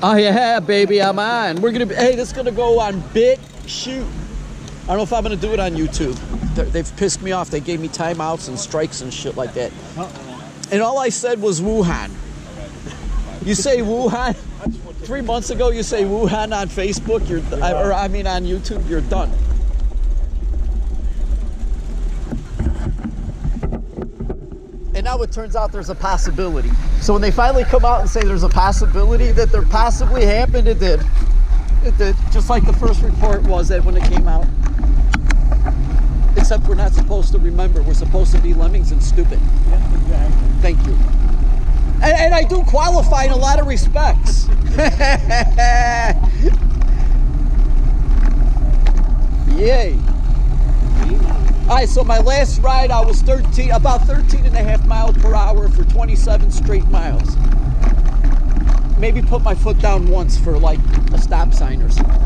Oh yeah, baby, I'm on. We're gonna be, hey, this is gonna go on BitChute. I don't know if I'm gonna do it on YouTube. They've pissed me off. They gave me timeouts and strikes and shit like that. And all I said was Wuhan. You say Wuhan 3 months ago. You say Wuhan on Facebook. On YouTube. You're done. And now it turns out there's a possibility. So when they finally come out and say there's a possibility that there possibly happened, it did. It did. Just like the first report was that when it came out. Except we're not supposed to remember. We're supposed to be lemmings and stupid. Yeah, exactly. Thank you. And I do qualify in a lot of respects. Yay. All right, so my last ride, I was about 13 and a half miles per hour for 27 straight miles. Maybe put my foot down once for like a stop sign or something.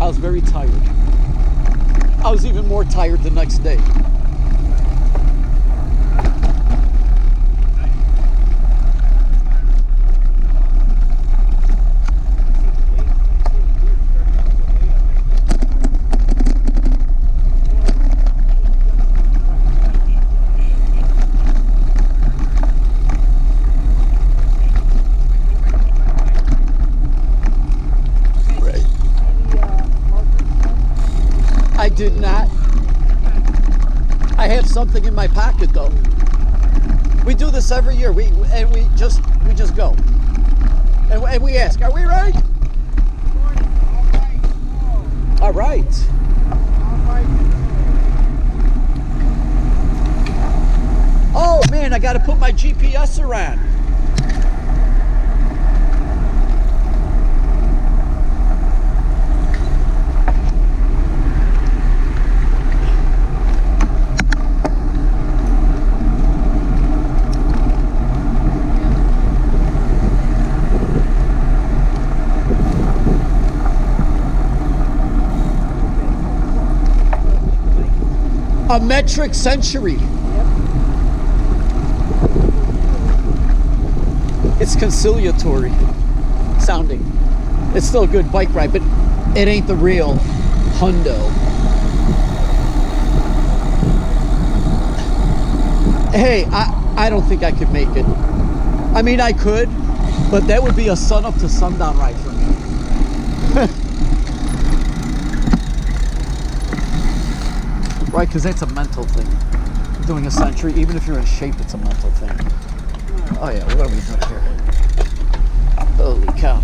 I was very tired. I was even more tired the next day. I did not. I have something in my pocket though. We do this every year. We just go. And we ask, are we right? All right. Oh man, I got to put my GPS around. A metric century. Yep. It's conciliatory sounding. It's still a good bike ride, but it ain't the real hundo. Hey, I don't think I could make it. I mean, I could, but that would be a sun up to sundown ride for me. Right, because that's a mental thing. Doing a century, even if you're in shape, it's a mental thing. Oh yeah, what are we doing here? Holy cow.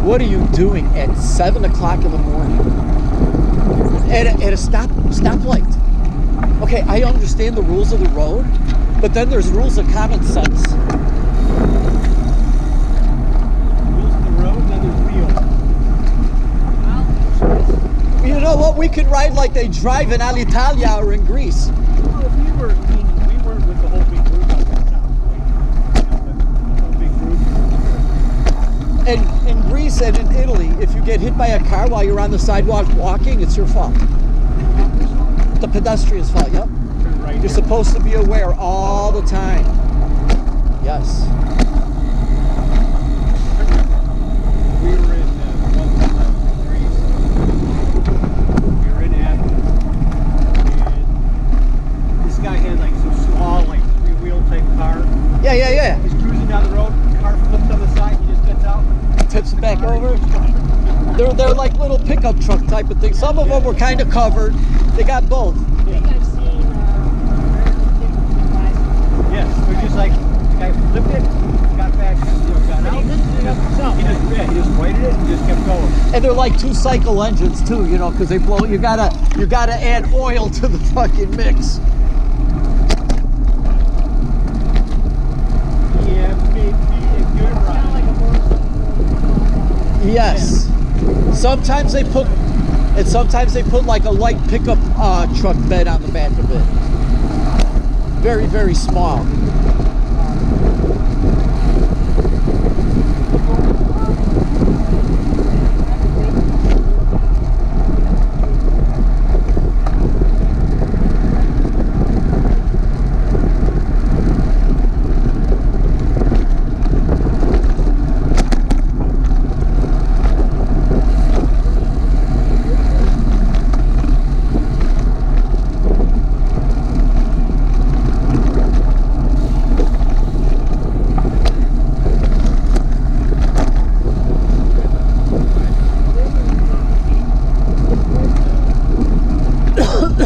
What are you doing at 7 o'clock in the morning? At a stoplight. Okay, I understand the rules of the road, but then there's rules of common sense. You know what? We could ride like they drive in Alitalia or in Greece. Well, we weren't with the whole big group like that now. The whole big group. And in Greece and in Italy, if you get hit by a car while you're on the sidewalk walking, it's your fault. The pedestrian's fault, yep. Right. You're supposed to be aware all the time. Yes. We were in Greece. We were in Athens, and this guy had like some small, like three-wheel type car. Yeah. He's cruising down the road. Car flips on the side. He just gets out, Tips it back over. They're like little pickup truck type of things. Some of them were kind of covered. They got both. I think I've seen Yes, they're just like the guy flipped it, got back, got out. He just waited it and just kept going. And they're like 2-cycle engines too, you know, because they blow. You gotta add oil to the fucking mix. Yeah, maybe a good ride. Yes. Sometimes they put like a light pickup truck bed on the back of it. Very, very small. Yep.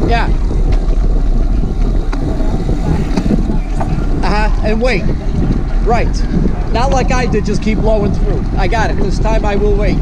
Yeah. And wait. Right. Not like I did, just keep blowing through. I got it. This time I will wait.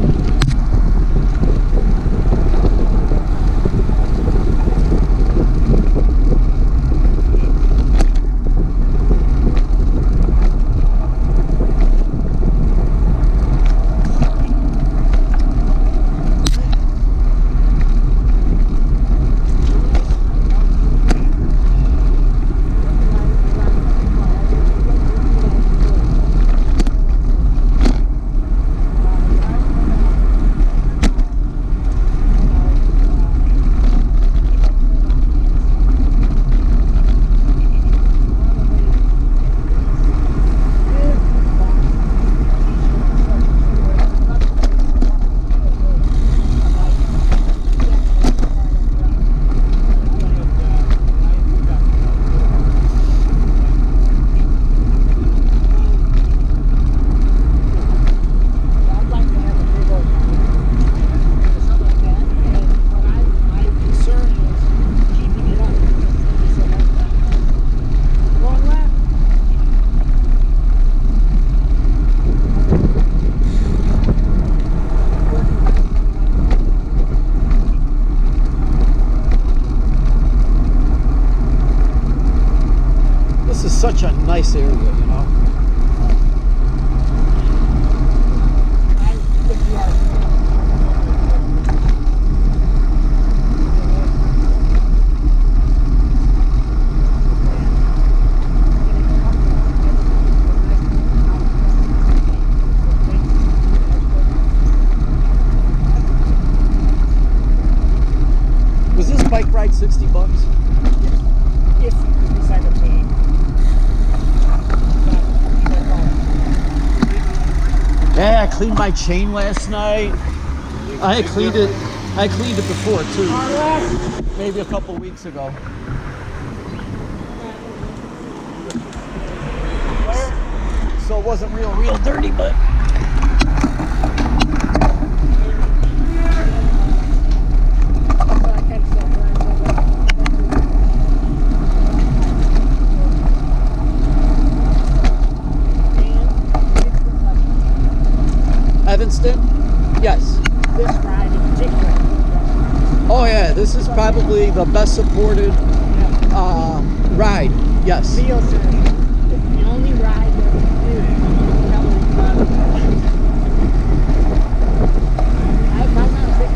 Such a nice area, you know. Was this bike ride $60? If you decide to pay. Yeah, I cleaned my chain last night. I cleaned it before too. Maybe a couple weeks ago. So it wasn't real dirty, but Evanston? Yes. This ride in particular. Oh yeah, this is probably the best supported ride. Yes. Wheels are the only ride that we do. I'm not a big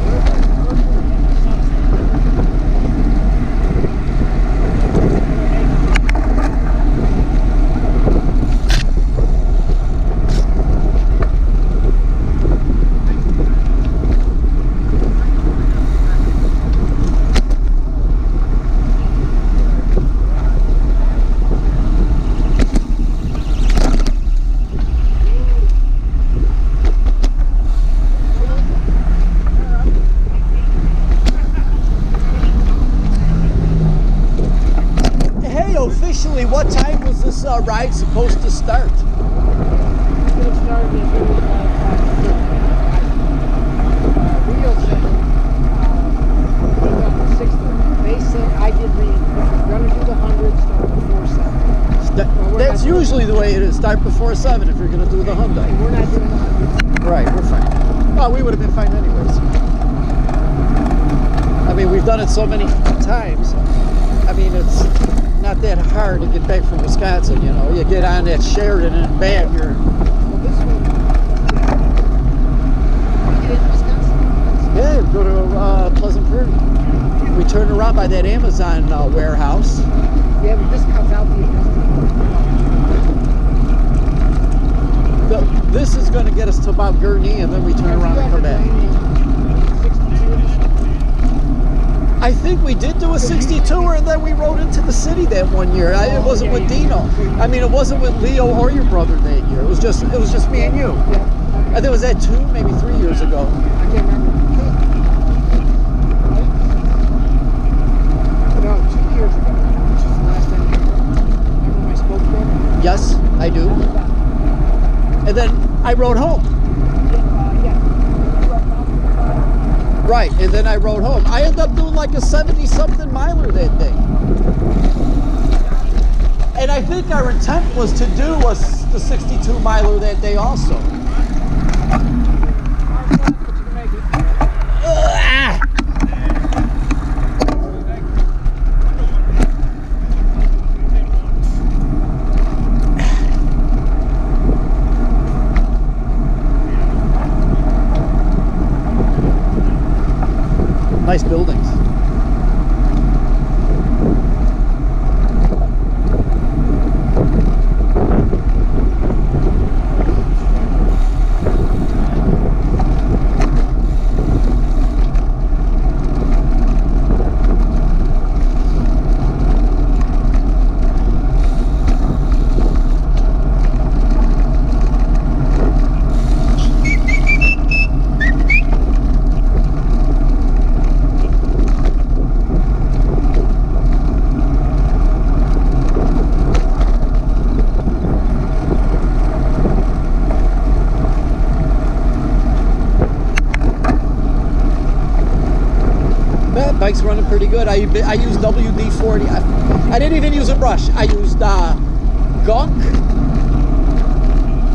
Officially, what time was this ride supposed to start? That's usually the way it is. Start before 7 if you're going to do the Hyundai. We're not doing the 100. Right, we're fine. Well, we would have been fine anyways. I mean, we've done it so many times. I mean, it's not that hard to get back from Wisconsin, you know. You get on that Sheridan and back, you're... Well, this one, we get in Wisconsin. Yeah, go to Pleasant Prairie. We turn around by that Amazon warehouse. Yeah, but this comes out This is going to get us to about Gurnee, and then we turn around and come back. I think we did do a 62er, and then we rode into the city that one year. It wasn't with Dino. I mean, it wasn't with Leo or your brother that year. It was just me and you. Yeah. I think it was that 2, maybe 3 years ago. I can't remember. No, 2 years ago, which is the last time you remember my spoke program? Yes, I do. And then I rode home. Right, and then I rode home. I ended up doing like a 70-something miler that day. And I think our intent was to do the 62 miler that day also. Nice buildings. Bike's running pretty good. I used WD-40. I didn't even use a brush. I used gunk,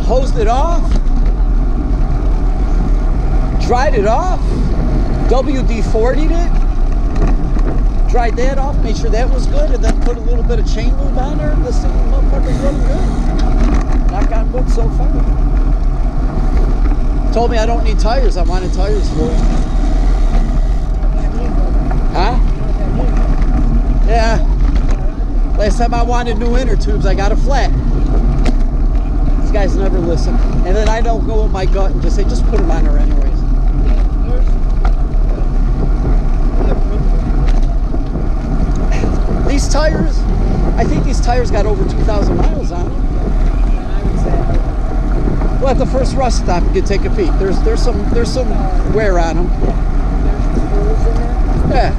hosed it off, dried it off, WD-40'd it, dried that off, made sure that was good, and then put a little bit of chain lube on there, and this thing motherfucker's running good. Knock on wood so far. Told me I don't need tires. I wanted tires for it. Huh? Yeah. Last time I wanted new inner tubes, I got a flat. These guys never listen. And then I don't go with my gut and just say, just put them on there anyways. These tires, I think these tires got over 2,000 miles on them. Well, at the first rust stop, you can take a peek. There's some wear on them. Yeah.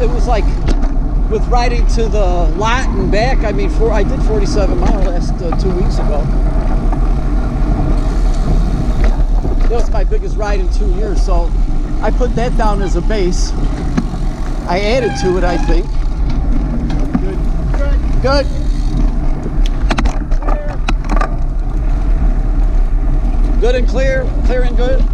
It was like with riding to the lot and back. I mean, I did 47 miles last 2 weeks ago. That was my biggest ride in 2 years, so I put that down as a base. I added to it, I think. Good. Good and clear and good.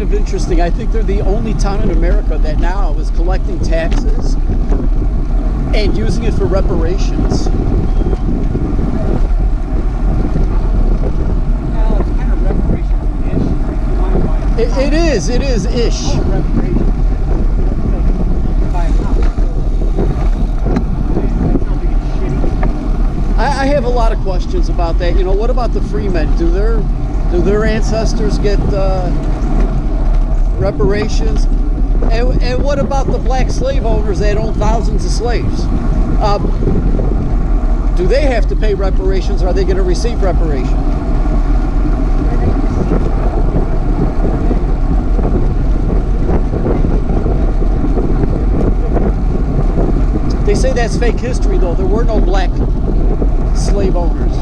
kind of interesting. I think they're the only town in America that now is collecting taxes and using it for reparations. Well, it's kind of reparations-ish. If you want to buy a house. It is ish. Oh, reparations. Buy a house. That's how big it's shitty. I have a lot of questions about that. You know, what about the freemen? Do their ancestors get reparations? And what about the black slave owners that own thousands of slaves? Do they have to pay reparations? Or are they going to receive reparations? They say that's fake history, though. There were no black slave owners.